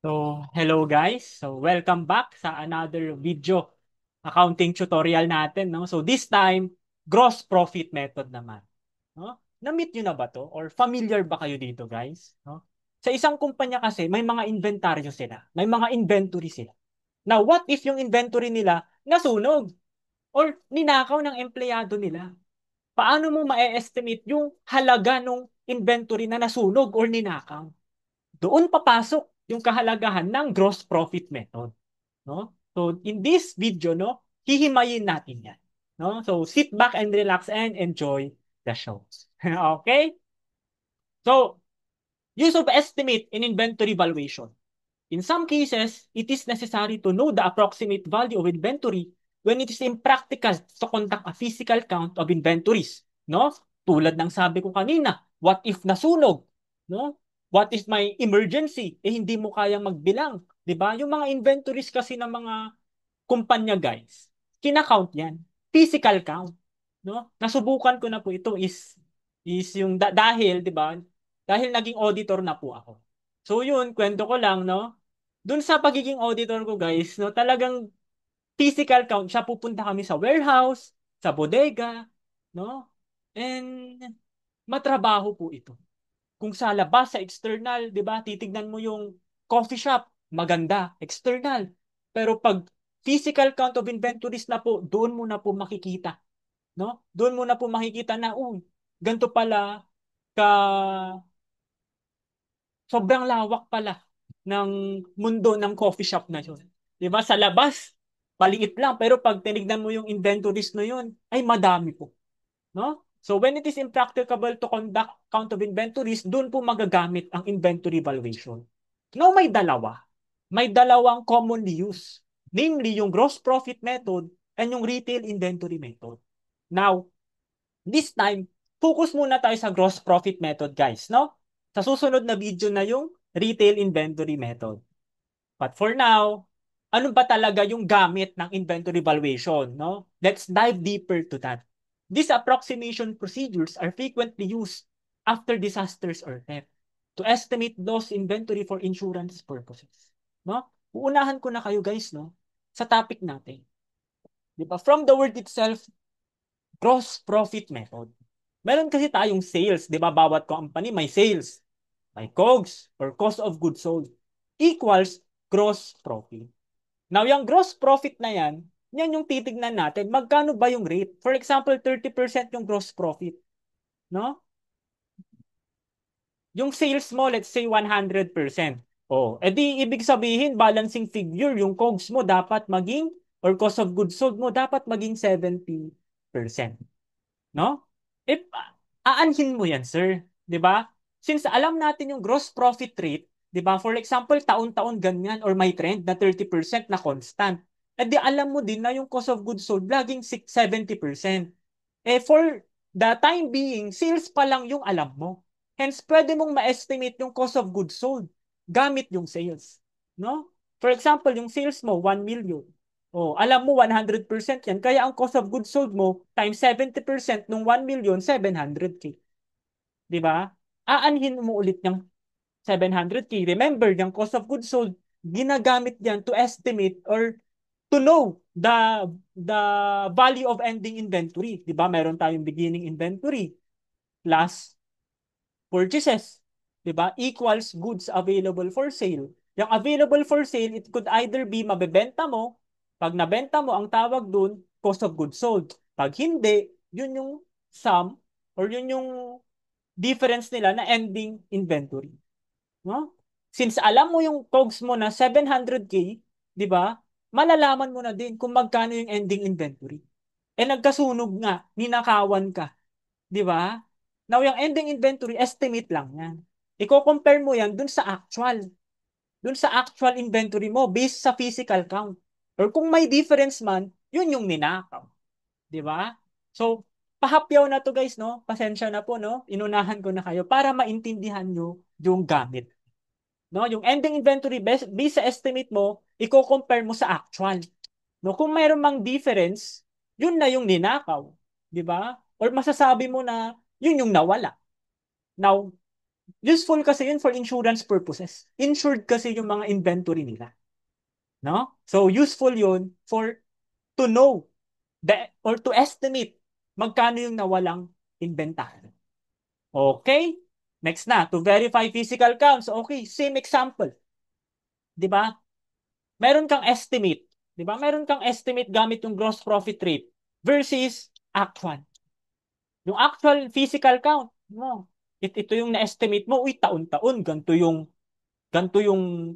Hello guys. Welcome back sa another video accounting tutorial natin, no? This time, gross profit method naman, no? Na-meet nyo na ba to? Or familiar ba kayo dito, guys? No? Sa isang kumpanya kasi, may mga inventaryo sila. May mga inventory sila. Now, what if yung inventory nila nasunog or ninakaw ng empleyado nila? Paano mo ma-estimate yung halaga ng inventory na nasunog or ninakaw? Doon papasok yung kahalagahan ng gross profit method, no? So in this video, no, hihimayin natin 'yan, no? So sit back and relax and enjoy the show. Okay? So, use of estimate in inventory valuation. In some cases, it is necessary to know the approximate value of inventory when it is impractical to conduct a physical count of inventories. No? Tulad ng sabi ko kanina, what if nasunog? No? What if may emergency? Hindi mo kayang magbilang. 'Di ba? Yung mga inventories kasi ng mga kumpanya, guys, kina-count yan. Physical count. No? Nasubukan ko na po ito is yung dahil, 'di ba? Dahil naging auditor na po ako. So yun, kwento ko lang, no? Doon sa pagiging auditor ko, guys, no, talagang physical count siya. Pupunta kami sa warehouse, sa bodega, no? And matrabaho po ito. Kung sa labas, sa external, 'di ba? Titignan mo yung coffee shop, maganda, external. Pero pag physical count of inventories na po, doon mo na po makikita, no? Doon mo na po makikita na, ganito pala ka sobrang lawak pala ng mundo ng coffee shop na yun. 'Di ba? Sa labas, maliit lang, pero pag tinignan mo yung inventories na yun, ay madami po, no? So when it is impracticable to conduct count of inventories, doon po magagamit ang inventory valuation. Now may dalawa. May dalawang commonly used. Namely, yung gross profit method and yung retail inventory method. Now, this time, focus muna tayo sa gross profit method, guys, no? Sa susunod na video na yung retail inventory method. But for now, ano ba talaga yung gamit ng inventory valuation, no? Let's dive deeper to that. These approximation procedures are frequently used after disasters or theft to estimate lost inventory for insurance purposes, no? Uunahan ko na kayo, guys, no, sa topic natin. 'Di ba? From the word itself, gross profit method. Meron kasi tayong sales, 'di ba? Bawat company may sales, may COGS or cost of goods sold equals gross profit. Now, yung gross profit na yan yung titignan natin. Magkano ba yung rate? For example, 30% yung gross profit, no? Yung sales mo, let's say 100%. Edi ibig sabihin, balancing figure, yung COGS mo dapat maging, or cost of goods sold mo dapat maging 70%. No? If aanhin mo yan, sir, 'di ba? Since alam natin yung gross profit rate, 'di ba? For example, taon-taon ganyan or may trend na 30% na constant. Eh di alam mo din na yung cost of goods sold laging 70%. For the time being, sales pa lang yung alam mo. Hence, pwede mong ma-estimate yung cost of goods sold gamit yung sales. No? For example, yung sales mo, 1 million. Alam mo 100% yan. Kaya ang cost of goods sold mo times 70% ng 1 million, 700K. Di ba? Aanhin mo ulit yung 700K. Remember, yung cost of goods sold, ginagamit yan to estimate or to know the value of ending inventory. Di ba? Meron tayong beginning inventory plus purchases. Di ba? Equals goods available for sale. Yung available for sale, it could either be mabebenta mo. Pag nabenta mo, ang tawag dun, cost of goods sold. Pag hindi, yun yung sum or yun yung difference nila na ending inventory. No? Since alam mo yung COGS mo na 700K, di ba? Malalaman mo na din kung magkano yung ending inventory. Nagkasunog nga, ninakawan ka. Di ba? Now, yung ending inventory, estimate lang yan. Iko-compare mo yan dun sa actual. Dun sa actual inventory mo based sa physical count. Or kung may difference man, yun yung ninakaw. Di ba? So, pahapyaw na to, guys, no? Pasensya na po, no? Inunahan ko na kayo para maintindihan nyo yung gamit. No? Yung ending inventory based sa estimate mo, iko-compare mo sa actual. No? Kung mayroon mang difference, yun na yung ninakaw. Di ba? Or masasabi mo na yun yung nawala. Now, Useful kasi yun for insurance purposes. Insured kasi yung mga inventory nila. No? So, useful yun for to know or to estimate magkano yung nawalang inventory. Okay? Next na, to verify physical counts. Okay, same example. 'Di ba? Meron kang estimate. 'Di ba? Meron kang estimate gamit yung gross profit rate versus actual. Yung actual physical count mo. Ito yung na-estimate mo, uy, taon-taon, ganito yung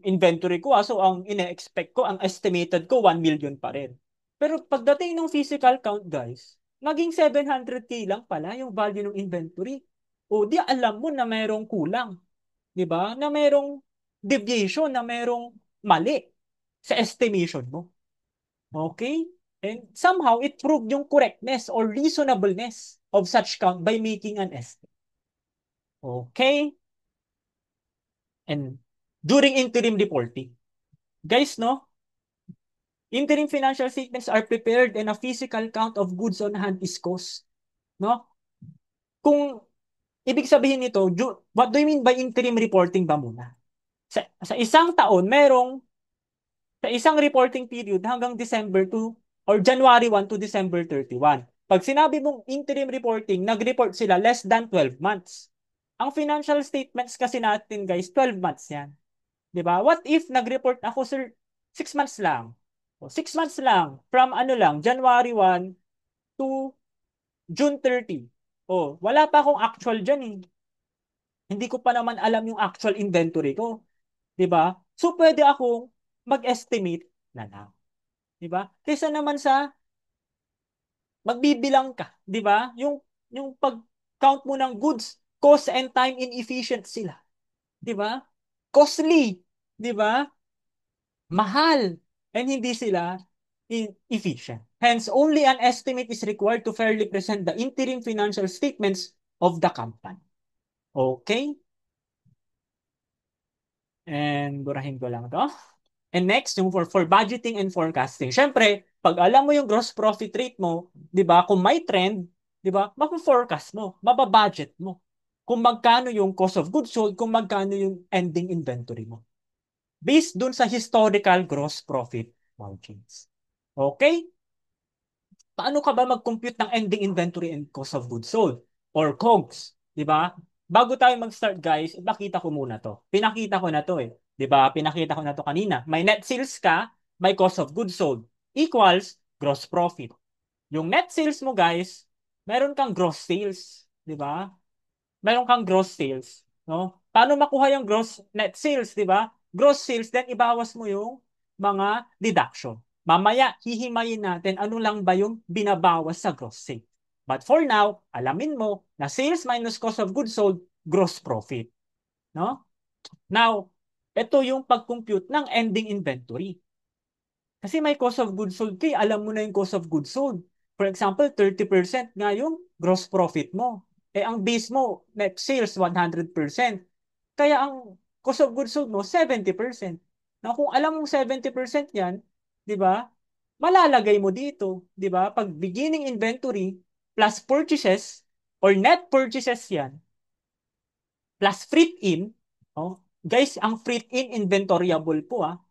inventory ko. So, ang ine-expect ko, ang estimated ko, 1 million pa rin. Pero pagdating ng physical count, guys, naging 700K lang pala yung value ng inventory. O di alam mo na merong kulang. Di ba? Na merong deviation, na merong mali sa estimation mo. Okay? And somehow, it proved yung correctness or reasonableness of such count by making an estimate. Okay? And during interim reporting, guys, no? Interim financial statements are prepared and a physical count of goods on hand is cost. No? Kung ibig sabihin nito, what do you mean by interim reporting ba muna? Sa isang taon, sa isang reporting period hanggang December 2 or January 1 to December 31. Pag sinabi mong interim reporting, nag-report sila less than 12 months. Ang financial statements kasi natin, guys, 12 months yan. 'Di ba? What if nag-report ako, sir, 6 months lang? O, 6 months lang from ano lang, January 1 to June 30. Oh, wala pa akong actual diyan eh. Hindi ko pa naman alam yung actual inventory ko, 'di ba? So pwede akong mag-estimate na lang, 'di ba? Kaysa naman sa magbibilang ka, 'di ba? Yung pag-count mo ng goods, cost and time inefficient sila, 'di ba? Costly, 'di ba? Mahal, and hindi sila efficient. Hence, only an estimate is required to fairly present the interim financial statements of the company. Okay? And burahin ko lang to. And next, yung for budgeting and forecasting. Siyempre, pag alam mo yung gross profit rate mo, 'di ba? Kung may trend, 'di ba? Mapo-forecast mo, mababudget mo. Kung magkano yung cost of goods sold, kung magkano yung ending inventory mo. Based dun sa historical gross profit margins. Okay? Paano ka ba mag-compute ng ending inventory and cost of goods sold? Or COGS? Di ba? Bago tayo mag-start, guys, ipakita ko muna to. Pinakita ko na to eh. Di ba? Pinakita ko na to kanina. May net sales ka, may cost of goods sold. Equals gross profit. Yung net sales mo, guys, meron kang gross sales. Di ba? Meron kang gross sales, no? Paano makuha yung gross net sales, 'di ba? Gross sales, then ibawas mo yung mga deduction. Mamaya hihimayin natin ano lang ba yung binabawas sa gross sales. But for now, alamin mo na sales minus cost of goods sold, gross profit, no? Now, ito yung pag-compute ng ending inventory. Kasi may cost of goods sold kay, alam mo na yung cost of goods sold. For example, 30% nga yung gross profit mo. Eh, ang base mo, net sales, 100%. Kaya ang cost of goods sold mo, 70%. Na kung alam mong 70% yan, di ba? Malalagay mo dito, di ba? Pag beginning inventory plus purchases or net purchases yan, plus freight in, oh, guys, ang freight in inventoryable po ah.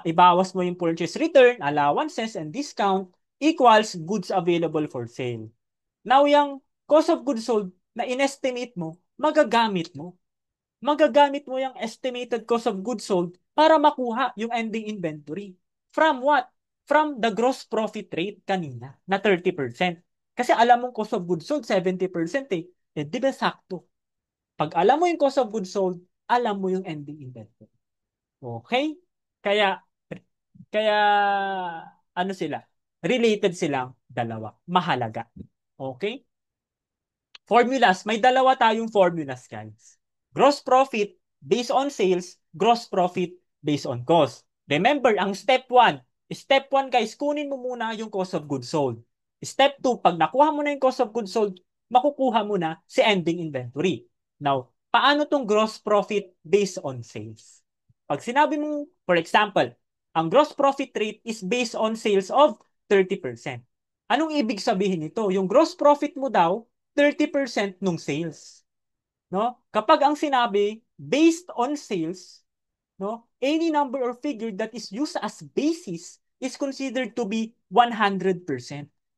Ibawas mo yung purchase return, allowances, and discount equals goods available for sale. Now, yung cost of goods sold na inestimate mo, magagamit mo. Magagamit mo yung estimated cost of goods sold para makuha yung ending inventory. From what? From the gross profit rate kanina na 30%. Kasi alam mong cost of goods sold 70% eh. Eh, di ba sakto? Pag alam mo yung cost of goods sold, alam mo yung ending inventory. Okay? Kaya kaya ano sila? Related silang dalawa. Mahalaga. Okay? Formulas. May dalawa tayong formulas, guys. Gross profit based on sales, gross profit based on cost. Remember, ang step 1 guys, kunin mo muna yung cost of goods sold. Step 2, pag nakuha mo na yung cost of goods sold, makukuha mo na si ending inventory. Now, paano tong gross profit based on sales? Pag sinabi mo, for example, ang gross profit rate is based on sales of 30%. Anong ibig sabihin nito? Yung gross profit mo daw, 30% nung sales. no? Kapag ang sinabi based on sales, no? Any number or figure that is used as basis is considered to be 100%.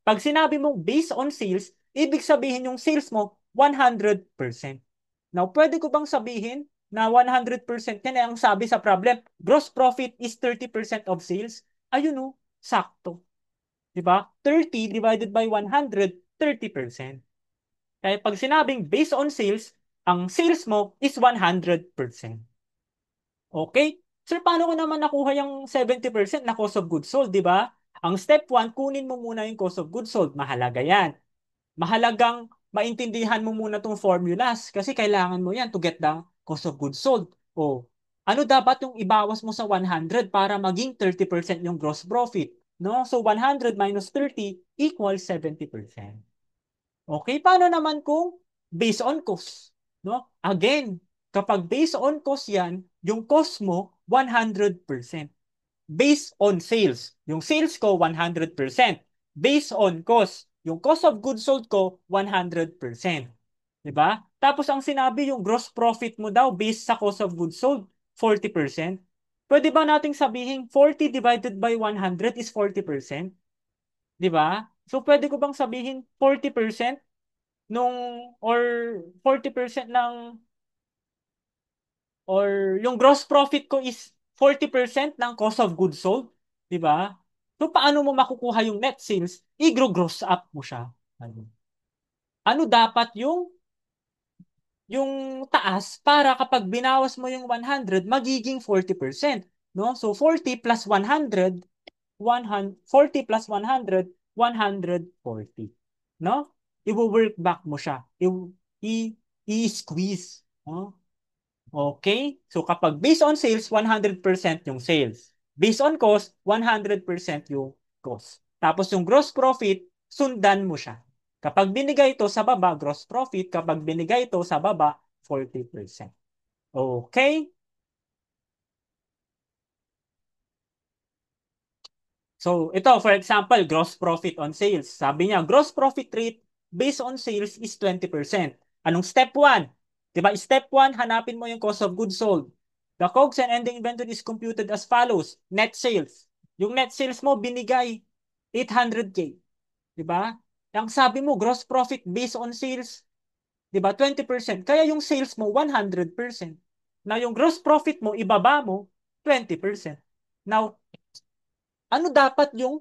Pag sinabi mong based on sales, ibig sabihin yung sales mo 100%. Now, pwede ko bang sabihin na 100% yan ang sabi sa problem, gross profit is 30% of sales? Ayun o, sakto. Diba? 30 divided by 100, 30%. Kaya pag sinabing based on sales, ang sales mo is 100%. Okay? Sir, paano ko naman nakuha yung 70% na cost of goods sold, di ba? Ang step 1, kunin mo muna yung cost of goods sold. Mahalaga yan. Mahalagang maintindihan mo muna tong formulas kasi kailangan mo yan to get the cost of goods sold. O, ano dapat yung ibawas mo sa 100 para maging 30% yung gross profit? No? So, 100 minus 30 equals 70%. Okay, paano naman kung based on cost? No? Again, kapag based on cost yan, yung cost mo 100%. Based on sales, yung sales ko 100%. Based on cost, yung cost of goods sold ko 100%. 'Di ba? Tapos ang sinabi yung gross profit mo daw based sa cost of goods sold 40%. Pwede ba nating sabihin 40 divided by 100 is 40%? 'Di ba? So pwede ko bang sabihin 40% nung or 40% ng or yung gross profit ko is 40% ng cost of goods sold, 'di ba? So paano mo makukuha yung net sales? I-gross up mo siya. Ano dapat yung taas para kapag binawas mo yung 100 magiging 40%, no? So 40 plus 100, 40 plus 100, 140, no? I-work back mo siya. I- I-squeeze, no? Okay? So kapag based on sales, 100% yung sales. Based on cost, 100% yung cost. Tapos yung gross profit, sundan mo siya. Kapag binigay ito sa baba, gross profit. Kapag binigay ito sa baba, 40%. Okay? So, ito, for example, gross profit on sales. Sabi niya, gross profit rate based on sales is 20%. Anong step 1? Diba, step 1, hanapin mo yung cost of goods sold. The COGS and ending inventory is computed as follows. Net sales. Yung net sales mo, binigay 800K. Diba? Ang sabi mo, gross profit based on sales, diba, 20%. Kaya yung sales mo, 100%. Now, yung gross profit mo, ibaba mo, 20%. Now, ano dapat yung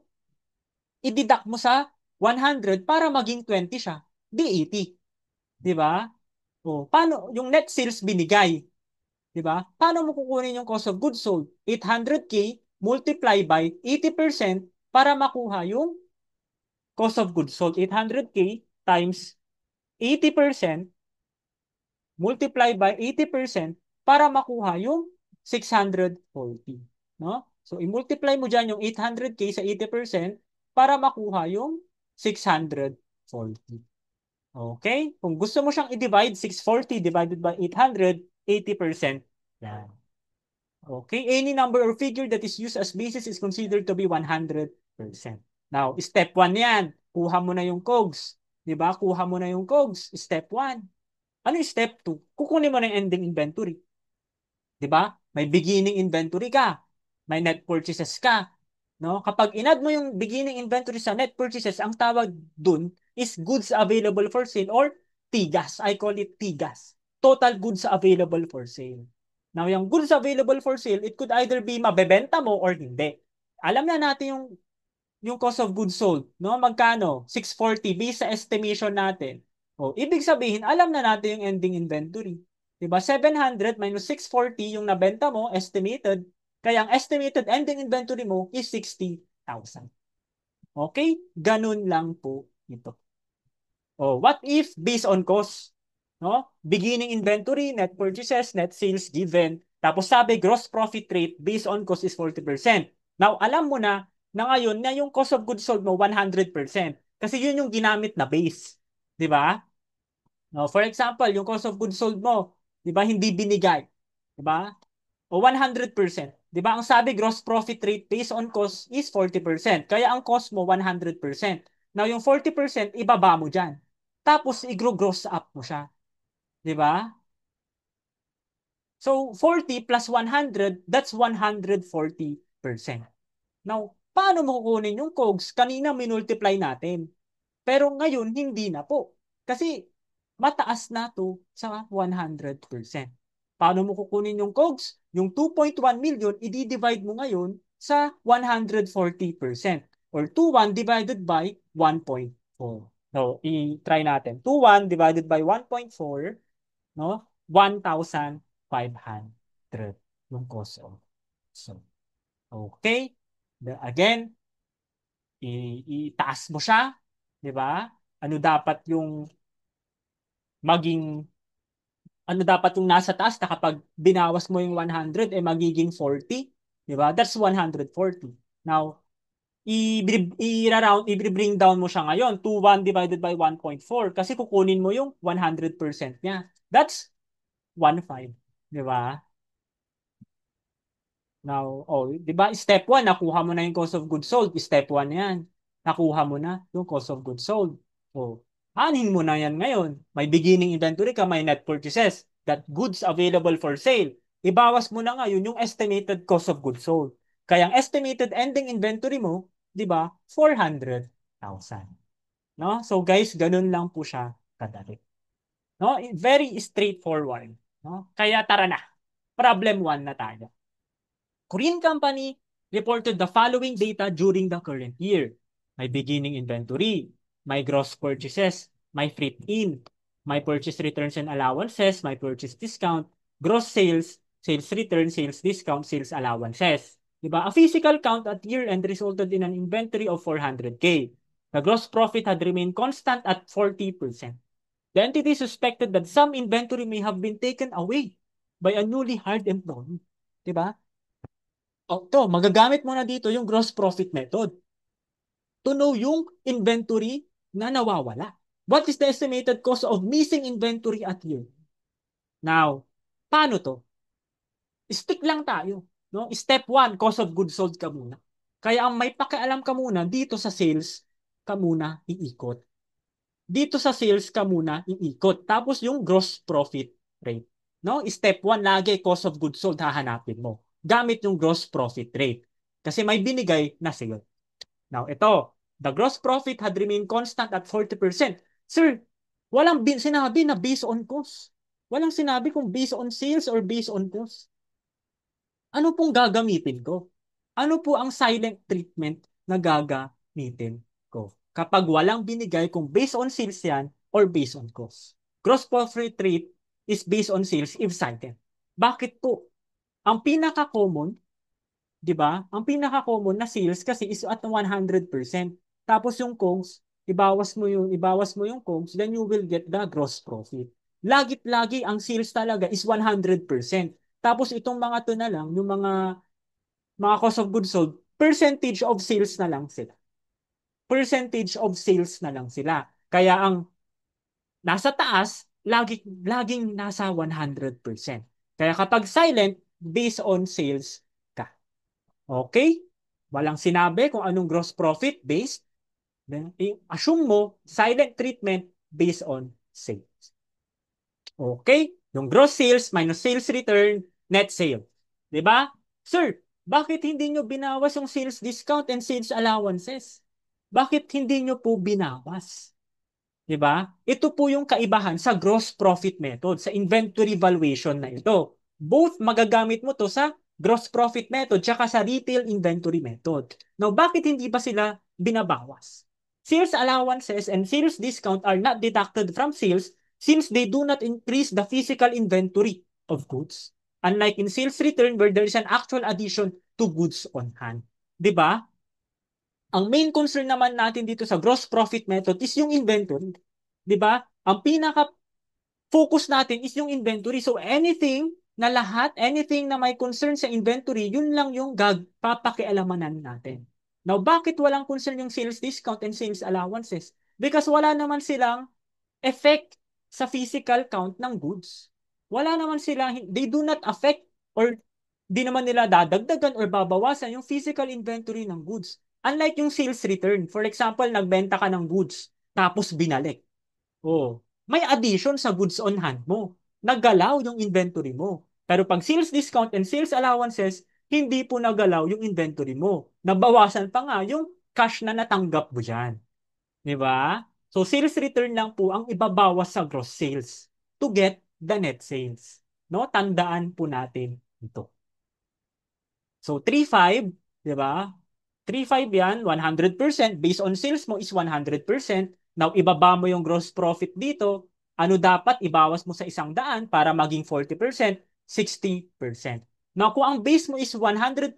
i-deduct mo sa 100 para maging 20 siya? Di 80. Di ba? O, paano yung net sales binigay? Di ba? Paano mo kukunin yung cost of goods sold? 800K multiply by 80% para makuha yung cost of goods sold. 800K times 80% multiply by 80% para makuha yung 640. No? So, i-multiply mo dyan yung 800K sa 80% para makuha yung 640. Okay? Kung gusto mo siyang i-divide, 640 divided by 800, 80%. Yan. Okay? Any number or figure that is used as basis is considered to be 100%. Now, step 1 yan. Kuha mo na yung COGS. Diba? Kuha mo na yung COGS. Step 1. Ano yung step 2? Kukunin mo na yung ending inventory. 'Di ba? May beginning inventory ka. May net purchases ka. No? Kapag inad mo yung beginning inventory sa net purchases, ang tawag dun is goods available for sale or TIGAS. I call it TIGAS. Total goods available for sale. Now, yung goods available for sale, it could either be mabebenta mo or hindi. Alam na natin yung cost of goods sold, no? Magkano? 640 based sa estimation natin. O, ibig sabihin, alam na natin yung ending inventory. Diba? 700 minus 640 yung nabenta mo, estimated. Kaya ang estimated ending inventory mo is 60,000. Okay? Ganun lang po ito. Oh, what if based on cost? No? Beginning inventory, net purchases, net sales given. Tapos sabi gross profit rate based on cost is 40%. Now, alam mo na ngayon na yung cost of goods sold mo 100%. Kasi yun yung ginamit na base. 'Di ba? No, for example, yung cost of goods sold mo, 'di ba, hindi binigay. 'Di ba? O 100%. 'Di ba? Ang sabi gross profit rate based on cost is 40%. Kaya ang cost mo 100%. Now, yung 40% ibaba mo diyan. Tapos i-gross up mo siya. 'Di ba? So 40 plus 100, that's 140%. Now, paano mo kukunin yung COGS? Kanina minultiply natin. Pero ngayon, hindi na po. Kasi mataas na to sa 100%. Paano mo kukunin yung COGS? Yung 2.1 million, i-divide mo ngayon sa 140%. Or 2.1 divided by 1.4. No, i-try natin. 2.1 divided by 1.4, no? 1,500 yung cost of. So, okay. Again, itaas mo siya, 'di ba? Ano dapat yung maging ano dapat yung nasa taas na kapag binawas mo yung 100 eh magiging 40, 'di ba? That's 140. Now, i-bring down mo siya ngayon to 1 divided by 1.4 kasi kukunin mo yung 100% niya. That's 1.5, 'di ba? Now, oh, 'di ba? Step 1, nakuha mo na yung cost of goods sold. Step 1 'yan. Nakuha mo na yung cost of goods sold. Oh, anin mo na 'yan ngayon. May beginning inventory ka, may net purchases, that goods available for sale. Ibawas mo na ngayon yung estimated cost of goods sold. Kaya ang estimated ending inventory mo, 'di ba? 400,000. No? So guys, ganun lang po siya kadali. No? Very straightforward. No? Kaya tara na. Problem 1 na tayo. Korean company reported the following data during the current year. My beginning inventory, my gross purchases, my freight in, my purchase returns and allowances, my purchase discount, gross sales, sales return, sales discount, sales allowances. Diba? A physical count at year-end resulted in an inventory of 400K. The gross profit had remained constant at 40%. The entity suspected that some inventory may have been taken away by a newly hired employee. Diba? Oh, magagamit mo na dito yung gross profit method to know yung inventory na nawawala. What is the estimated cost of missing inventory at year? Now, paano to? Stick lang tayo. No? Step 1, cost of goods sold ka muna. Kaya ang may pakialam ka muna dito sa sales ka muna iikot. Dito sa sales ka muna iikot. Tapos yung gross profit rate. No? Step 1, lagi cost of goods sold hahanapin mo. Gamit yung gross profit rate. Kasi may binigay na sale. Now, ito, the gross profit had remained constant at 40%. Sir, walang sinabi na based on cost. Walang sinabi kung based on sales or based on cost. Ano pong gagamitin ko? Ano po ang silent treatment na gagamitin ko? Kapag walang binigay kung based on sales yan or based on cost. Gross profit rate is based on sales if silent. Bakit po? Ang pinaka-common, 'di ba? Ang pinaka-common na sales kasi is at 100%. Tapos yung COGS, ibawas mo yung COGS, then you will get the gross profit. Lagi ang sales talaga is 100%. Tapos itong mga to na lang, yung mga cost of goods sold, percentage of sales na lang sila. Percentage of sales na lang sila. Kaya ang nasa taas, laging nasa 100%. Kaya kapag silent, based on sales ka. Okay? Walang sinabi kung anong gross profit based. Then, assume mo, silent treatment based on sales. Okay? Yung gross sales minus sales return, net sale. 'Di ba? Sir, bakit hindi nyo binawas yung sales discount and sales allowances? Bakit hindi nyo po binawas? 'Di ba? Ito po yung kaibahan sa gross profit method, sa inventory valuation na ito. Both magagamit mo to sa gross profit method tsaka sa retail inventory method. Now, bakit hindi ba sila binabawas? Sales allowances and sales discount are not deducted from sales since they do not increase the physical inventory of goods. Unlike in sales return where there is an actual addition to goods on hand. 'Di ba? Ang main concern naman natin dito sa gross profit method is yung inventory. 'Di ba? Ang pinaka-focus natin is yung inventory. So anything na may concern sa inventory, yun lang yung papakialamanan natin. Now, bakit walang concern yung sales discount and sales allowances? Because wala naman silang effect sa physical count ng goods. Wala naman silang, they do not affect or di naman nila dadagdagan or babawasan yung physical inventory ng goods. Unlike yung sales return. For example, nagbenta ka ng goods, tapos binalik. Oh, may addition sa goods on hand mo. Naggalaw yung inventory mo. Pero pag sales discount and sales allowances, hindi po nagalaw yung inventory mo. Nabawasan pa nga yung cash na natanggap mo dyan. Di ba? So sales return lang po ang ibabawas sa gross sales to get the net sales. No? Tandaan po natin ito. So 3.5, di ba? 3.5 yan, 100%. Based on sales mo is 100%. Now, ibaba mo yung gross profit dito. Ano dapat ibawas mo sa 100 para maging 40%? 60%. Now, kung ang base mo is 100%,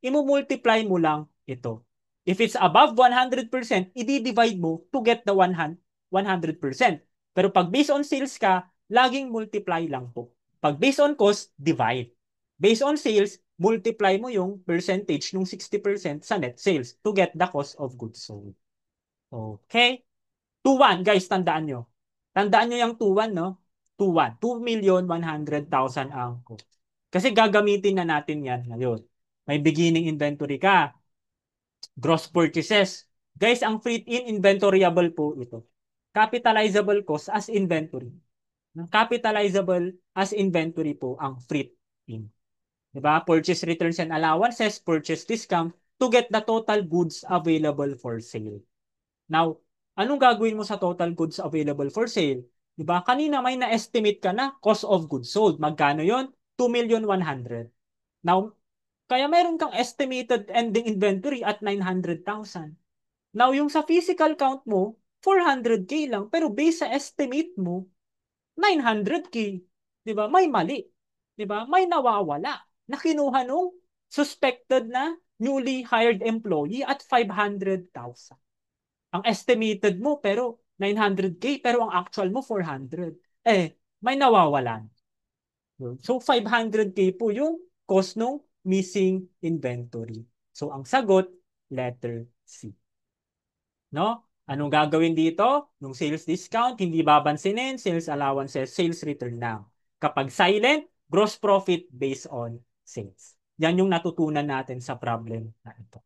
imumultiply mo lang ito. If it's above 100%, i-divide mo to get the 100%. Pero pag based on sales ka, laging multiply lang po. Pag based on cost, divide. Based on sales, multiply mo yung percentage ng 60% sa net sales to get the cost of goods sold. Okay? 2-1, guys, tandaan nyo. Tandaan nyo yung 2-1, no? 2-1. 2,100,000 ang cost. Kasi gagamitin na natin yan ngayon. May beginning inventory ka. Gross purchases. Guys, ang freight-in inventoryable po ito. Capitalizable cost as inventory. Capitalizable as inventory po ang freight-in. Diba? Purchase returns and allowances, purchase discount to get the total goods available for sale. Now, anong gagawin mo sa total goods available for sale? Diba? Kanina may na-estimate ka na cost of goods sold. Magkano yon? 2,100,000. Now, kaya meron kang estimated ending inventory at 900,000. Now, yung sa physical count mo, 400K lang. Pero based sa estimate mo, 900K. Di ba? May mali. Di ba? May nawawala na kinuha nung suspected na newly hired employee at 500,000. Ang estimated mo pero 900K pero ang actual mo 400. May nawawalan. So 500K po yung cost ng missing inventory. So ang sagot, letter C. No? Anong gagawin dito? Yung sales discount, hindi babansinin, sales allowances, sales return lang. Kapag silent, gross profit based on sales. Yan yung natutunan natin sa problem na ito.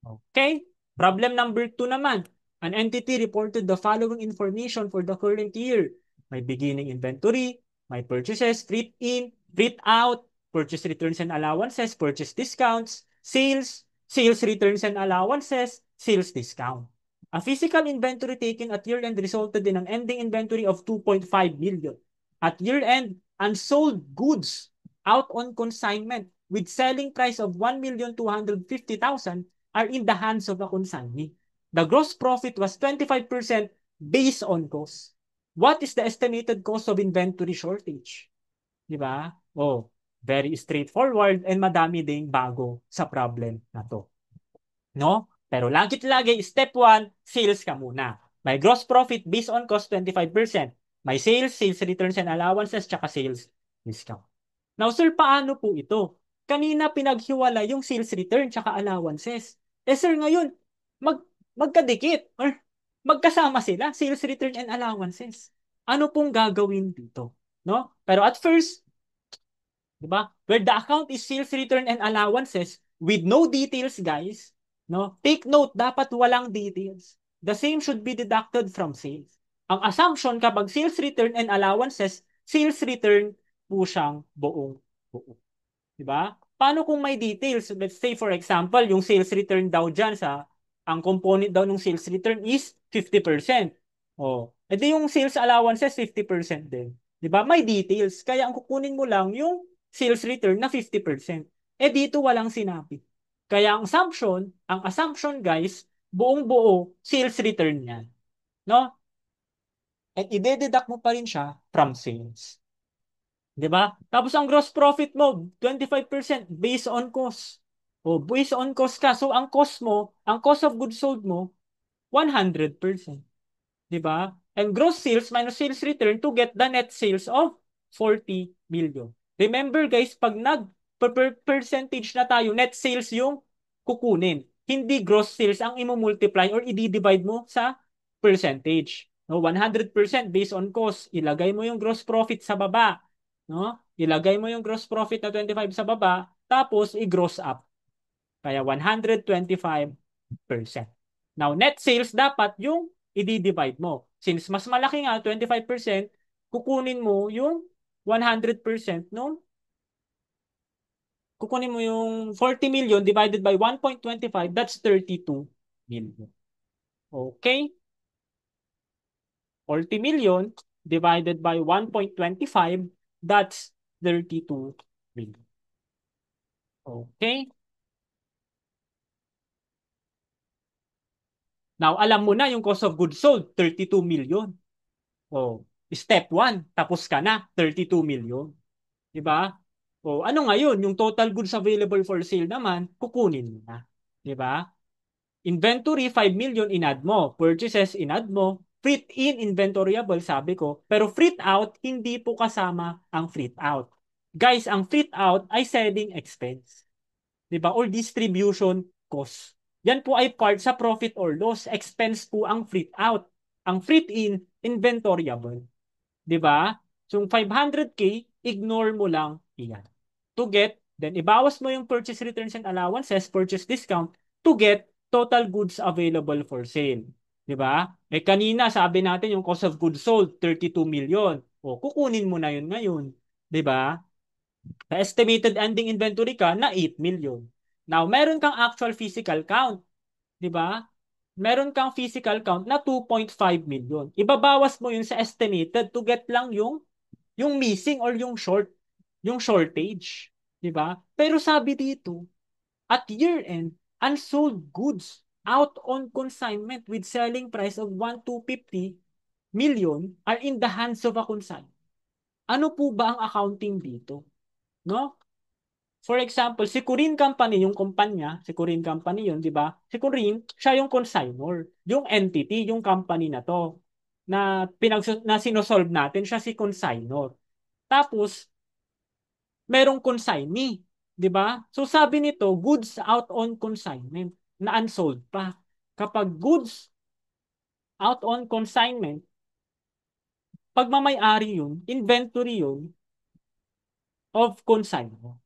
Okay? Problem number 2 naman. An entity reported the following information for the current year. May beginning inventory, may purchases, freight in, freight out, purchase returns and allowances, purchase discounts, sales, sales returns and allowances, sales discount. A physical inventory taken at year-end resulted in an ending inventory of 2.5 million. At year-end, unsold goods out on consignment with selling price of 1,250,000 are in the hands of a consignee. The gross profit was 25% based on cost. What is the estimated cost of inventory shortage? Di ba? Oh, very straightforward and madami ding bago sa problem na to. No? Pero lagi step 1, sales ka muna. May gross profit based on cost 25%. May sales, sales returns and allowances, tsaka sales discount. Now, sir, paano po ito? Kanina pinaghiwala yung sales return tsaka allowances. Sir, ngayon, magkadikit or magkasama sila, sales return and allowances. Ano pong gagawin dito? No? Pero at first, di ba? Where the account is sales return and allowances with no details, guys, no? Take note, dapat walang details. The same should be deducted from sales. Ang assumption kapag sales return and allowances, sales return po siyang buong buo. Diba? Paano kung may details? Let's say for example, yung sales return daw dyan ang component daw ng sales return is 50%. Oh, edi yung sales allowances 50% din. Diba? May details. Kaya ang kukunin mo lang yung sales return na 50%. Dito walang sinabi. Kaya ang assumption guys, buong buo sales return yan. No? At ide-deduct mo pa rin siya from sales. 'Di ba? Tapos ang gross profit mo, 25% based on cost. O, based on cost ka. So, ang cost mo, ang cost of goods sold mo, 100%. 'Di ba? And gross sales minus sales return to get the net sales of 40 million. Remember guys, pag percentage na tayo, net sales yung kukunin. Hindi gross sales ang imo-multiply or i-divide mo sa percentage. No, 100% based on cost. Ilagay mo yung gross profit sa baba. No? Ilagay mo yung gross profit na 25 sa baba, tapos i-gross up. Kaya 125%. Now, net sales dapat yung i-divide mo. Since mas malaki nga, 25%, kukunin mo yung 100% no? Kukunin mo yung 40 million divided by 1.25, that's 32 million. Okay? 40 million divided by 1.25, that's 32 million. Okay? Now, alam mo na yung cost of goods sold, 32 million. Oh, step 1, tapos ka na, 32 million. 'Di ba? Oh, ano ngayon, yung total goods available for sale naman, kukunin mo na. 'Di ba? Inventory, 5 million, inad mo. Purchases, inad mo. Freight in, inventoryable, sabi ko. Pero freight out, hindi po kasama ang freight out. Guys, ang freight out ay selling expense. 'Di ba? Or distribution cost. Yan po ay part sa profit or loss. Expense po ang freight out. Ang freight in, inventoryable. 'Di ba? So, 500K, ignore mo lang iyan. To get, then ibawas mo yung purchase returns and allowances, purchase discount, to get total goods available for sale. 'Di ba? Eh kanina sabi natin yung cost of goods sold, 32 million. O, kukunin mo na yun ngayon. 'Di ba? Sa estimated ending inventory ka na 8 million. Now, meron kang actual physical count. 'Di ba? Meron kang physical count na 2.5 million. Ibabawas mo yun sa estimated to get lang yung missing or yung shortage, 'di ba? Pero sabi dito, at year end, unsold goods out on consignment with selling price of 1,250 million are in the hands of a consignment. Ano po ba ang accounting dito? No? For example, si Corin Company, yung kumpanya, si Corin Company yun, di ba? Si Corin, siya yung consignor, yung entity, yung company na to, na sinosolve natin, siya si consignor. Tapos, merong consignee, di ba? So sabi nito, goods out on consignment na unsold pa. Kapag goods out on consignment, pagmamay-ari yun, inventory yun of consignor.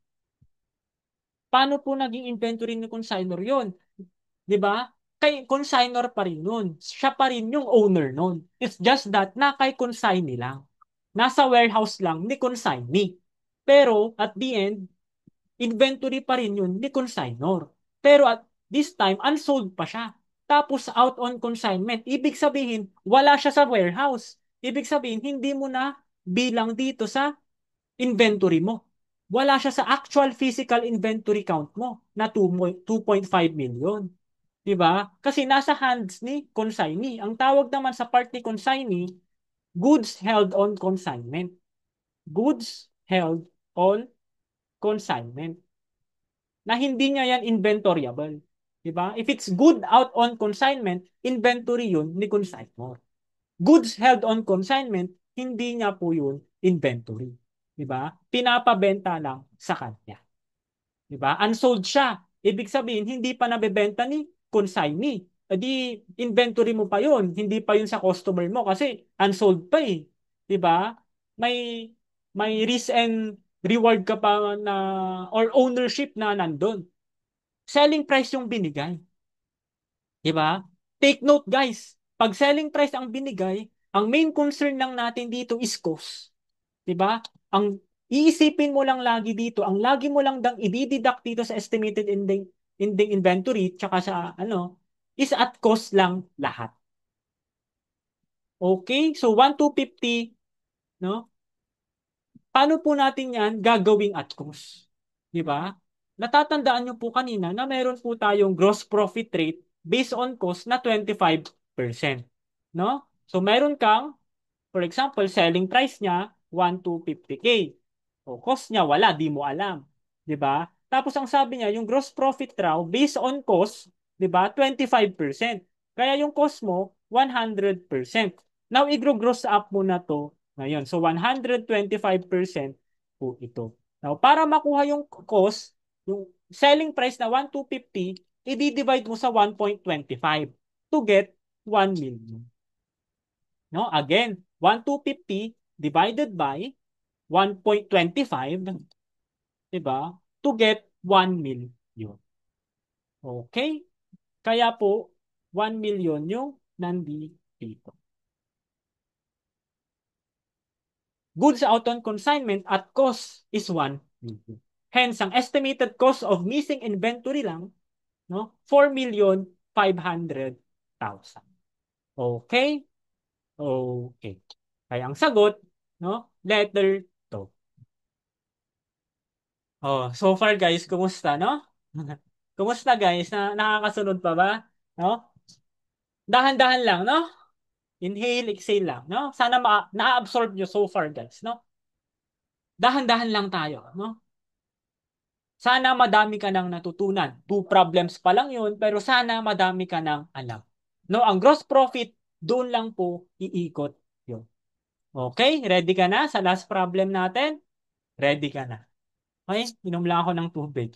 Paano po naging inventory ni consignor yun? 'Di ba? Kay consignor pa rin yun. Siya pa rin yung owner nun. It's just that na kay consignee lang. Nasa warehouse lang ni consignee. Pero at the end, inventory pa rin yun ni consignor. Pero at this time, unsold pa siya. Tapos out on consignment. Ibig sabihin, wala siya sa warehouse. Ibig sabihin, hindi mo na bilang dito sa inventory mo. Wala siya sa actual physical inventory count mo na 2.5 million. 'Di ba? Kasi nasa hands ni consignee. Ang tawag naman sa part ni consignee, goods held on consignment. Goods held on consignment. Na hindi niya yan inventoryable. 'Di ba? If it's good out on consignment, inventory yun ni consignor. Goods held on consignment, hindi niya po yun inventory. 'Di ba? Pinapabenta lang sa kanya. 'Di ba? Unsold siya. Ibig sabihin, hindi pa nabebenta ni consignee. E di, inventory mo pa yun. Hindi pa yun sa customer mo kasi unsold pa eh. 'Di ba? May may risk and reward ka pa na or ownership na nandun. Selling price yung binigay. 'Di ba? Take note guys, pag selling price ang binigay, ang main concern lang natin dito is cost. 'Di ba? Ang iisipin mo lang lagi dito, ang lagi mo lang dang i-deduct dito sa estimated ending inventory tsaka sa ano is at cost lang lahat. Okay? So 1,250, no? Paano po natin 'yan gagawing at cost? 'Di ba? Natatandaan niyo po kanina na meron po tayong gross profit rate based on cost na 25%, no? So meron kang, for example, selling price niya 1,250K. O cost niya wala, di mo alam, 'di ba? Tapos ang sabi niya, yung gross profit raw based on cost, 'di ba? 25%. Kaya yung cost mo 100%. Now i-gross up mo na to ngayon. So 125% po ito. Now para makuha yung cost, yung selling price na 1,250, i-divide mo sa 1.25 to get 1 million. No? Again, 1,250 divided by 1.25, 'di ba? To get 1 million. Okay? Kaya po 1 million yung nandito. Goods out on consignment at cost is 1 million. Hence, ang estimated cost of missing inventory lang, no, 4,500,000. Okay? Okay. Kaya ang sagot, no, letter 2. Oh, so far guys, kumusta, no? Kumusta guys? Nakakasunod pa ba? No? Dahan-dahan lang, no? Inhale, exhale lang, no? Sana na-absorb nyo so far guys, no? Dahan-dahan lang tayo, no? Sana madami ka nang natutunan. Two problems pa lang yun, pero sana madami ka nang alam. No, ang gross profit, doon lang po iikot yun. Okay, ready ka na sa last problem natin? Ready ka na. Okay, inom lang ako ng tubig.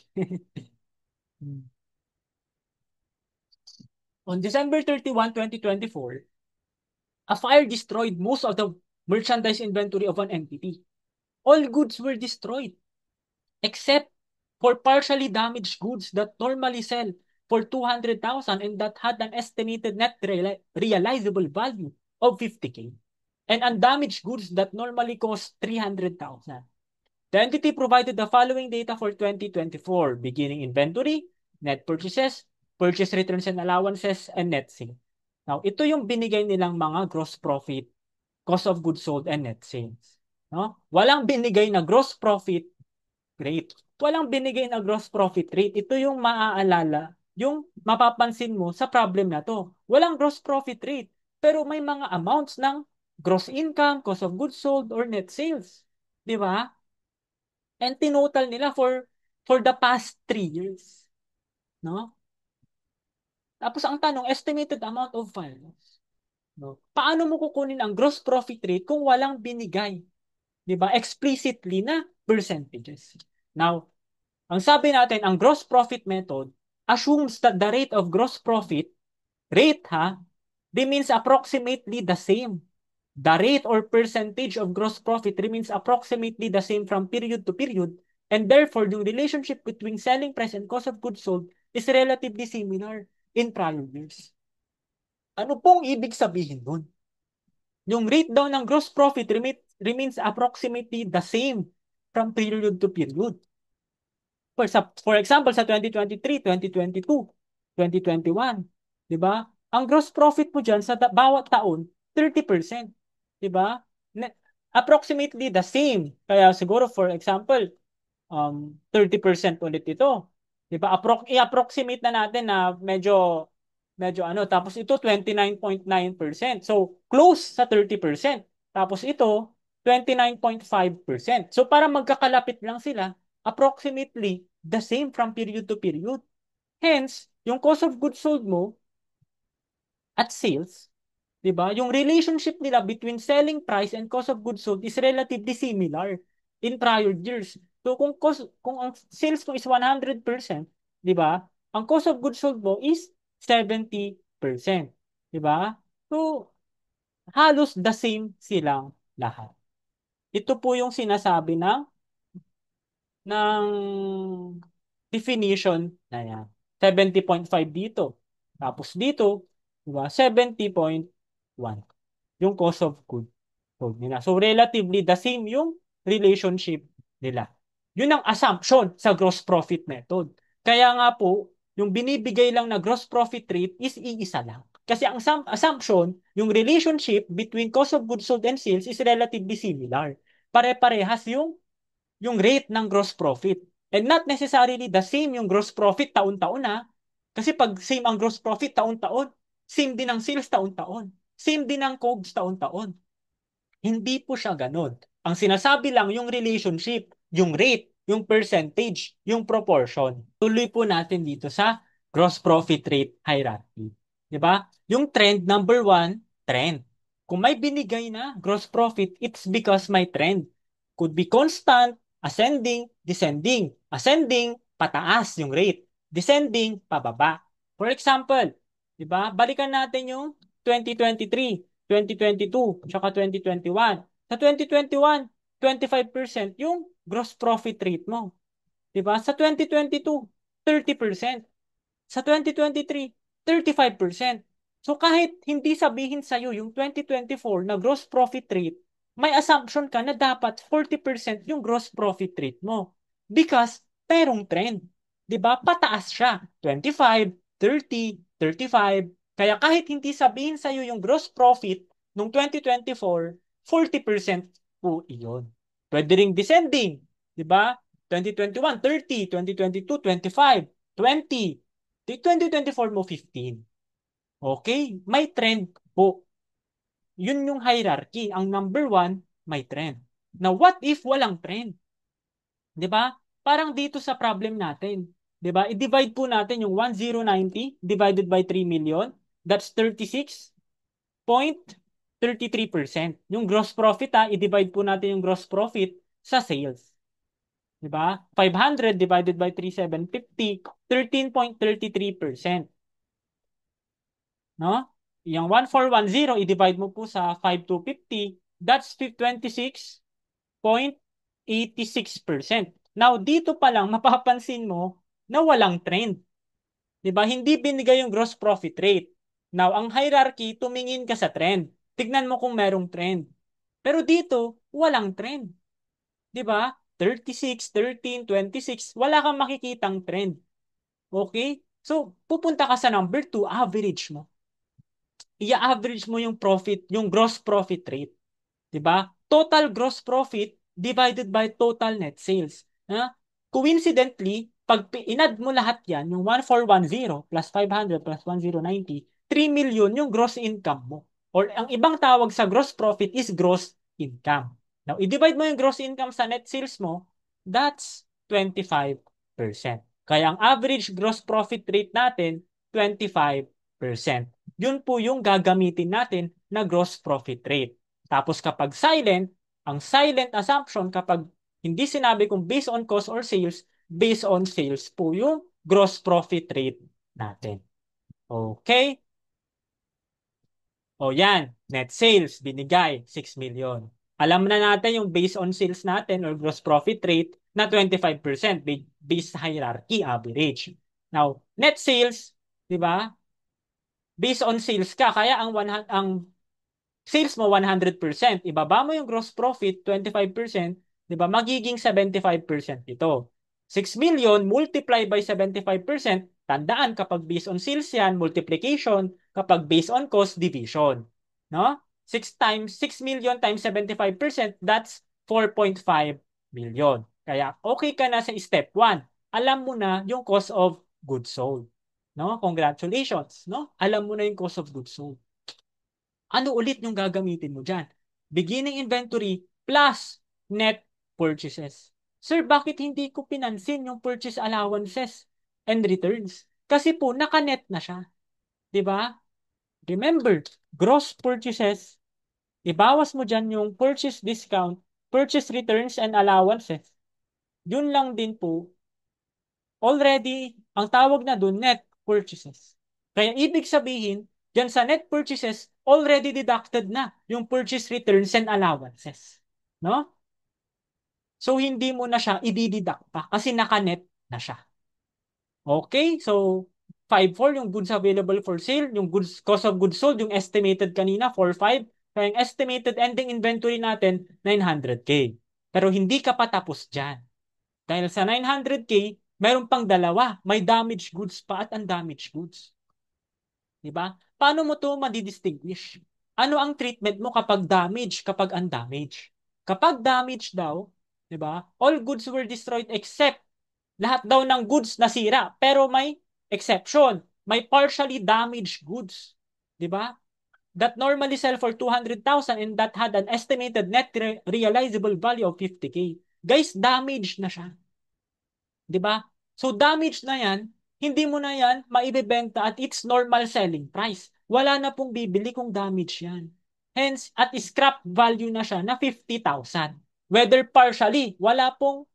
On December 31, 2024, a fire destroyed most of the merchandise inventory of an entity. All goods were destroyed, except for partially damaged goods that normally sell for 200,000 and that had an estimated net realizable value of 50K, and undamaged goods that normally cost 300,000. The entity provided the following data for 2024: beginning inventory, net purchases, purchase returns and allowances, and net sales. Now, ito yung binigay nilang mga gross profit, cost of goods sold, and net sales. No? Walang binigay na gross profit rate. Walang binigay na gross profit rate. Ito yung maaalala, yung mapapansin mo sa problem na to. Walang gross profit rate, pero may mga amounts ng gross income, cost of goods sold, or net sales. Di ba? And tinotal nila for the past 3 years. No? Tapos ang tanong, estimated amount of files. No? Paano mo kukunin ang gross profit rate kung walang binigay? 'Di ba? Explicitly na percentages. Now, ang sabi natin, ang gross profit method assumes that the rate of gross profit, rate ha, remains approximately the same. The rate or percentage of gross profit remains approximately the same from period to period, and therefore the relationship between selling price and cost of goods sold is relatively similar in prior years. Ano pong ibig sabihin nun? Yung rate daw ng gross profit remains approximately the same from period to period. For example, sa 2023, 2022, 2021, di ba? Ang gross profit mo dyan sa bawat taon, 30%. Di ba? Approximately the same. Kaya siguro, for example, 30% ulit ito. Di ba? I-approximate na natin na medyo ano. Tapos ito, 29.9%. So, close sa 30%. Tapos ito, 29.5%. So, para magkakalapit lang sila, approximately the same from period to period. Hence, yung cost of goods sold mo at sales, 'di ba? Yung relationship nila between selling price and cost of goods sold is relatively similar in prior years. So kung ang sales mo is 100%, 'di ba? Ang cost of goods sold mo is 70%, 'di ba? So halos the same silang lahat. Ito po yung sinasabi ng definition na yan. 70.5 dito. Tapos dito, di ba? 70.1 yung cost of goods sold nila. So, relatively the same yung relationship nila. Yun ang assumption sa gross profit method. Kaya nga po, yung binibigay lang na gross profit rate is iisa lang. Kasi ang assumption, yung relationship between cost of goods sold and sales is relatively similar. Pare-parehas yung rate ng gross profit. And not necessarily the same yung gross profit taon-taon na. Kasi pag same ang gross profit taon-taon, same din ang sales taon-taon. Same din ang COGS taon-taon. Hindi po siya ganun. Ang sinasabi lang yung relationship, yung rate, yung percentage, yung proportion. Tuloy po natin dito sa gross profit rate hierarchy. 'Di ba? Yung trend, number 1, trend. Kung may binigay na gross profit, it's because may trend. Could be constant, ascending, descending. Ascending, pataas yung rate. Descending, pababa. For example, 'di ba? Balikan natin yung 2023, 2022, tsaka 2021. Sa 2021, 25% yung gross profit rate mo. 'Di ba? Sa 2022, 30%. Sa 2023, 35%. So kahit hindi sabihin sa iyo yung 2024 na gross profit rate, may assumption ka na dapat 40% yung gross profit rate mo. Because merong trend. 'Di ba? Pataas siya. 25, 30, 35. Kaya kahit hindi sabihin sa iyo yung gross profit nung 2024, 40% po iyon. Pwede ring descending, 'di ba? 2021, 30, 2022, 25, 20, 2024 mo 15. Okay? May trend po. Yun yung hierarchy. Ang number one, may trend. Now, what if walang trend? 'Di ba? Parang dito sa problem natin, 'di ba? I-divide po natin yung 1090 divided by 3 million. That's 36.33%. Yung gross profit i-divide po natin yung gross profit sa sales. 'Di ba? 500 divided by 3,750, 13.33%. No? Yung 1410 i-divide mo po sa 5,250, that's 26.86%. Now, dito pa lang mapapansin mo na walang trend. 'Di ba? Hindi binigay yung gross profit rate. Now, ang hierarchy, tumingin ka sa trend. Tignan mo kung merong trend. Pero dito, walang trend. 'Di ba? 36, 13, 26, wala kang makikitang trend. Okay? So, pupunta ka sa number 2, average mo. I-average mo yung profit, yung gross profit rate. 'Di ba? Total gross profit divided by total net sales. Ha? Coincidentally, pag inad mo lahat yan, yung 1410 plus 500 plus 1090, 3 million yung gross income mo. Or ang ibang tawag sa gross profit is gross income. Now, i-divide mo yung gross income sa net sales mo, that's 25%. Kaya ang average gross profit rate natin, 25%. Yun po yung gagamitin natin na gross profit rate. Tapos kapag silent, ang silent assumption kapag hindi sinabi kung based on cost or sales, based on sales po yung gross profit rate natin. Okay? O yan, net sales, binigay, 6 million. Alam na natin yung based on sales natin or gross profit rate na 25% based hierarchy average. Now, net sales, di ba? Based on sales ka, kaya ang sales mo 100%, ibaba mo yung gross profit 25%, 'di ba? Magiging 75% ito. 6 million multiply by 75%, tandaan kapag based on sales yan, multiplication, kapag based on cost, division. No? 6 times 6 million times 75%, that's 4.5 million. Kaya okay ka na sa step 1. Alam mo na yung cost of goods sold. No? Congratulations, no? Alam mo na yung cost of goods sold. Ano ulit yung gagamitin mo dyan? Beginning inventory plus net purchases. Sir, bakit hindi ko pinansin yung purchase allowances and returns? Kasi po, nakanet na siya. 'Di ba? Remember, gross purchases, ibawas mo dyan yung purchase discount, purchase returns and allowances. Yun lang din po, already, ang tawag na doon, net purchases. Kaya ibig sabihin, dyan sa net purchases, already deducted na yung purchase returns and allowances. No? So, hindi mo na siya i-deduct pa kasi naka-net na siya. Okay? So, 5,400 yung goods available for sale, yung goods, cost of goods sold, yung estimated kanina, 4,500. Kaya yung estimated ending inventory natin, 900K. Pero hindi ka pa tapos dyan. Dahil sa 900K, mayroon pang dalawa. May damaged goods pa at undamaged goods. Diba? Paano mo to madidistinguish? Ano ang treatment mo kapag damage, kapag undamaged? Kapag damaged daw, diba? All goods were destroyed except lahat daw ng goods nasira. Pero may exception. May partially damaged goods. Diba? That normally sell for 200,000 and that had an estimated net realizable value of 50K. Guys, damaged na siya. 'Di ba? So damage na 'yan, hindi mo na 'yan maibebenta at its normal selling price. Wala na pong bibili kung damage 'yan. Hence, at scrap value na siya na 50,000. Whether partially, wala pong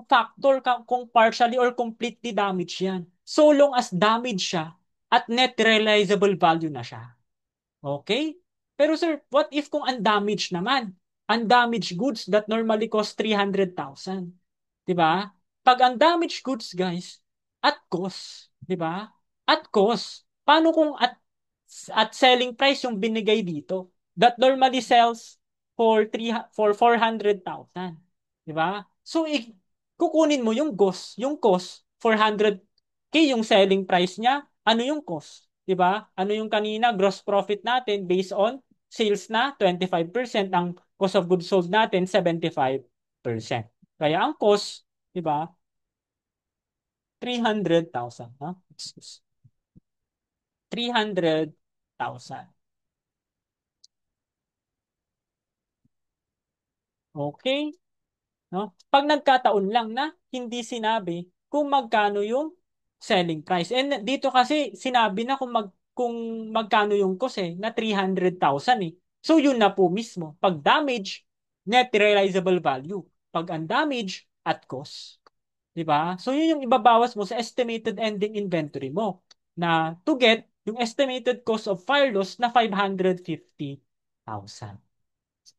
factor kung partially or completely damaged 'yan. So long as damage siya at net realizable value na siya. Okay? Pero sir, what if kung undamaged naman? Undamaged goods that normally cost 300,000. 'Di ba? Pag undamaged goods, guys, at cost, 'di ba? At cost. Paano kung at selling price yung binigay dito? That normally sells for 400,000. 'Di ba? So kukunin mo yung cost, 400K yung selling price niya, ano yung cost? 'Di ba? Ano yung kanina gross profit natin based on sales na 25%, ang cost of goods sold natin 75%. Kaya ang cost, 'di ba? 300,000, ha? Excuse. 300,000. Okay? No? Pag nagkataon lang na hindi sinabi kung magkano yung selling price. And dito kasi sinabi na kung magkano yung cost na 300,000 eh. So yun na po mismo. Pag damage, net realizable value. Pag undamage, at cost. 'Di ba? So yun yung ibabawas mo sa estimated ending inventory mo na to get yung estimated cost of fire loss na 550,000.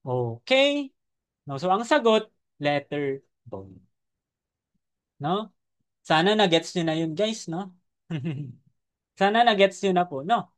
Okay? No, so ang sagot, letter bone. No? Sana na-gets nyo na yun, guys, no? Sana na-gets nyo na po, no?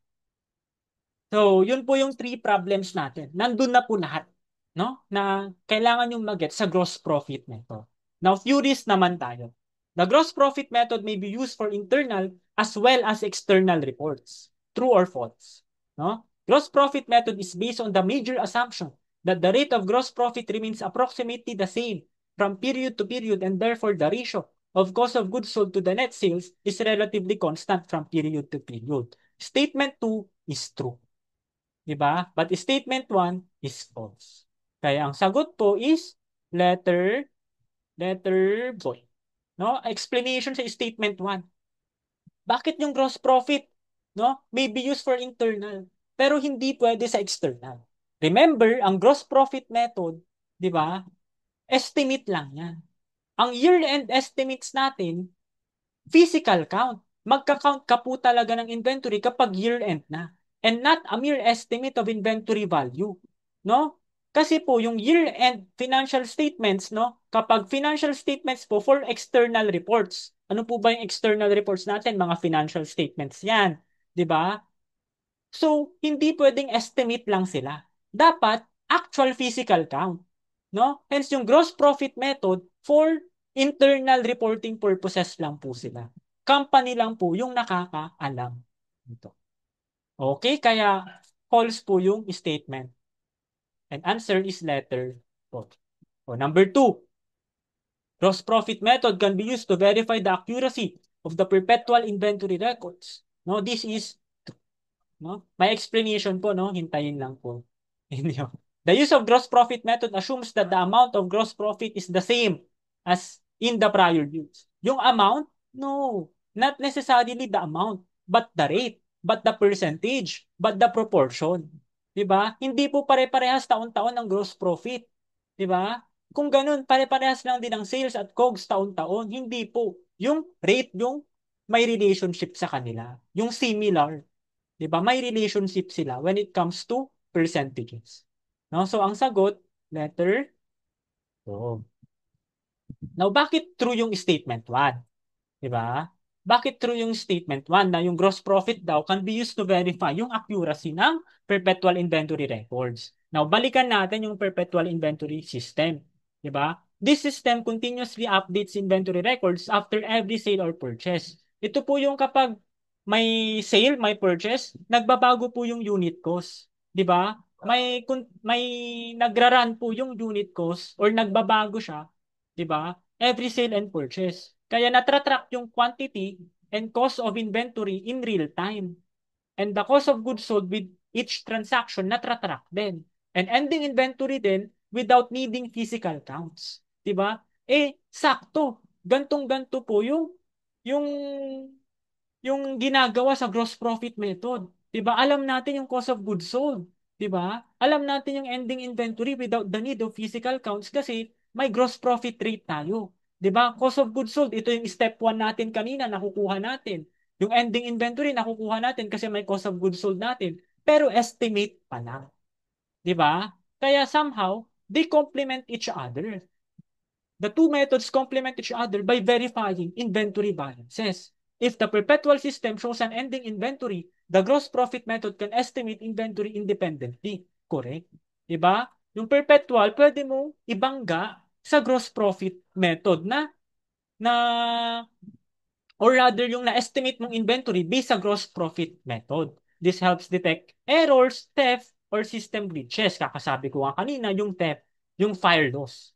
So, yun po yung three problems natin. Nandun na po lahat, no? Na kailangan yung mag-get sa gross profit method. Now, theories naman tayo. The gross profit method may be used for internal as well as external reports. True or false? No? Gross profit method is based on the major assumption that the rate of gross profit remains approximately the same from period to period, and therefore the ratio of cost of goods sold to the net sales is relatively constant from period to period. Statement 2 is true. Diba? But statement 1 is false. Kaya ang sagot po is letter boy. No? Explanation sa statement 1. Bakit yung gross profit, no, may be used for internal pero hindi pwede sa external? Remember, ang gross profit method, 'di ba? Estimate lang 'yan. Ang year-end estimates natin, physical count. Magka-count ka po talaga ng inventory kapag year-end na. And not a mere estimate of inventory value. No? Kasi po, yung year-end financial statements, no? Kapag financial statements po for external reports. Ano po ba yung external reports natin? Mga financial statements yan. 'Di ba? So, hindi pwedeng estimate lang sila. Dapat actual physical count. No? Hence, yung gross profit method for internal reporting purposes lang po sila. Company lang po yung nakakaalam nito. Okay, kaya false po yung statement. And answer is letter O. Number 2, gross profit method can be used to verify the accuracy of the perpetual inventory records. No, this is no? May explanation po, no? Hintayin lang po. Inyo. The use of gross profit method assumes that the amount of gross profit is the same as in the prior use. Yung amount? No. Not necessarily the amount, but the rate, but the percentage, but the proportion. 'Di ba? Hindi po pare-parehas taon-taon ang gross profit. 'Di ba? Kung ganun, pare-parehas lang din ang sales at COGS taon-taon. Hindi po. Yung rate, yung may relationship sa kanila. Yung similar. 'Di ba? May relationship sila when it comes to percentages. No? So ang sagot, letter O. Now, bakit true yung statement 1? 'Di ba? Bakit true yung statement 1 na yung gross profit daw can be used to verify yung accuracy ng perpetual inventory records? Now, balikan natin yung perpetual inventory system. 'Di ba? This system continuously updates inventory records after every sale or purchase. Ito po yung kapag may sale, may purchase, nagbabago po yung unit cost. 'Di ba? May nagra-run po yung unit cost or nagbabago siya, 'di ba? Every sale and purchase. Kaya natratrack yung quantity and cost of inventory in real time. And the cost of goods sold with each transaction natratrack din. And ending inventory din without needing physical counts. 'Di ba? Sakto. Gantong-ganto po yung yung ginagawa sa gross profit method. 'Di ba? Alam natin yung cost of goods sold, 'di ba? Alam natin yung ending inventory without the need of physical counts kasi may gross profit rate tayo. 'Di ba? Cost of goods sold, ito yung step 1 natin kanina nakukuha natin. Yung ending inventory nakukuha natin kasi may cost of goods sold natin. Pero estimate pa lang, 'di ba? Kaya somehow they complement each other. The two methods complement each other by verifying inventory balances. If the perpetual system shows an ending inventory, the gross profit method can estimate inventory independently. Correct? Diba? Yung perpetual, pwede mo ibangga sa gross profit method na na or rather yung na-estimate mong inventory based sa gross profit method. This helps detect errors, theft, or system glitches. Kakasabi ko nga kanina, yung theft, yung fire loss.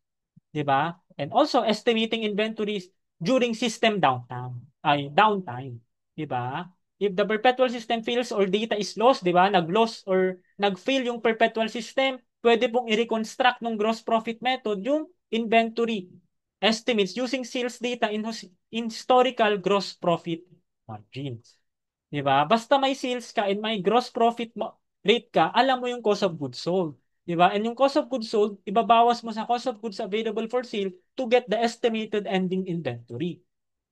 'Di ba? And also estimating inventories during system downtime, 'di ba? If the perpetual system fails or data is lost, 'di ba? Nag-loss or nag-fail yung perpetual system, pwede pong i-reconstruct ng gross profit method yung inventory estimates using sales data in historical gross profit margins. 'Di ba? Basta may sales ka and may gross profit rate ka, alam mo yung cost of goods sold. 'Di ba? And yung cost of goods sold, ibabawas mo sa cost of goods available for sale to get the estimated ending inventory.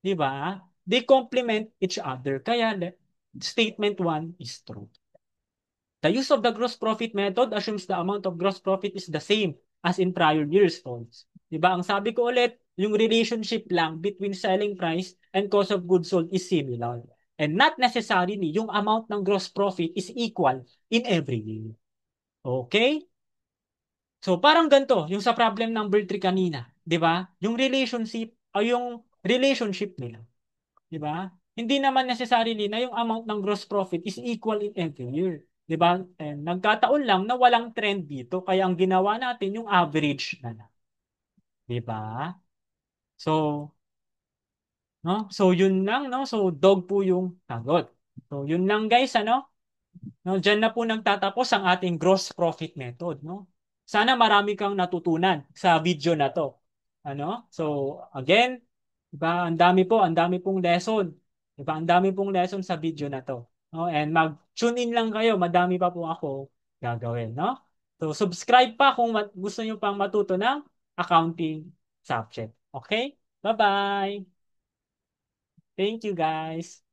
'Di ba? They complement each other. Kaya statement one is true. The use of the gross profit method assumes the amount of gross profit is the same as in prior years, folks. 'Di ba? Ang sabi ko ulit, yung relationship lang between selling price and cost of goods sold is similar. And not necessarily yung amount ng gross profit is equal in every year. Okay? So parang ganito, yung sa problem number 3 kanina, 'di ba? Yung relationship o yung relationship nila, 'di ba? Hindi naman necessarily na yung amount ng gross profit is equal in every year, 'di ba? And nagkataon lang na walang trend dito, kaya ang ginawa natin yung average na lang, 'di ba? So, no? So yun lang, no? So dog po yung sagot. So yun lang guys, ano? No, diyan na po nagtatapos ang ating gross profit method, no? Sana marami kang natutunan sa video na to. Ano? So, again, 'di ba, ang dami pong lesson. 'Di ba? Ang dami pong lesson sa video na to. No? And mag-tune in lang kayo, madami pa po ako gagawin, no? So, subscribe pa kung gusto niyo pang matuto ng accounting subject. Okay? Bye-bye. Thank you, guys.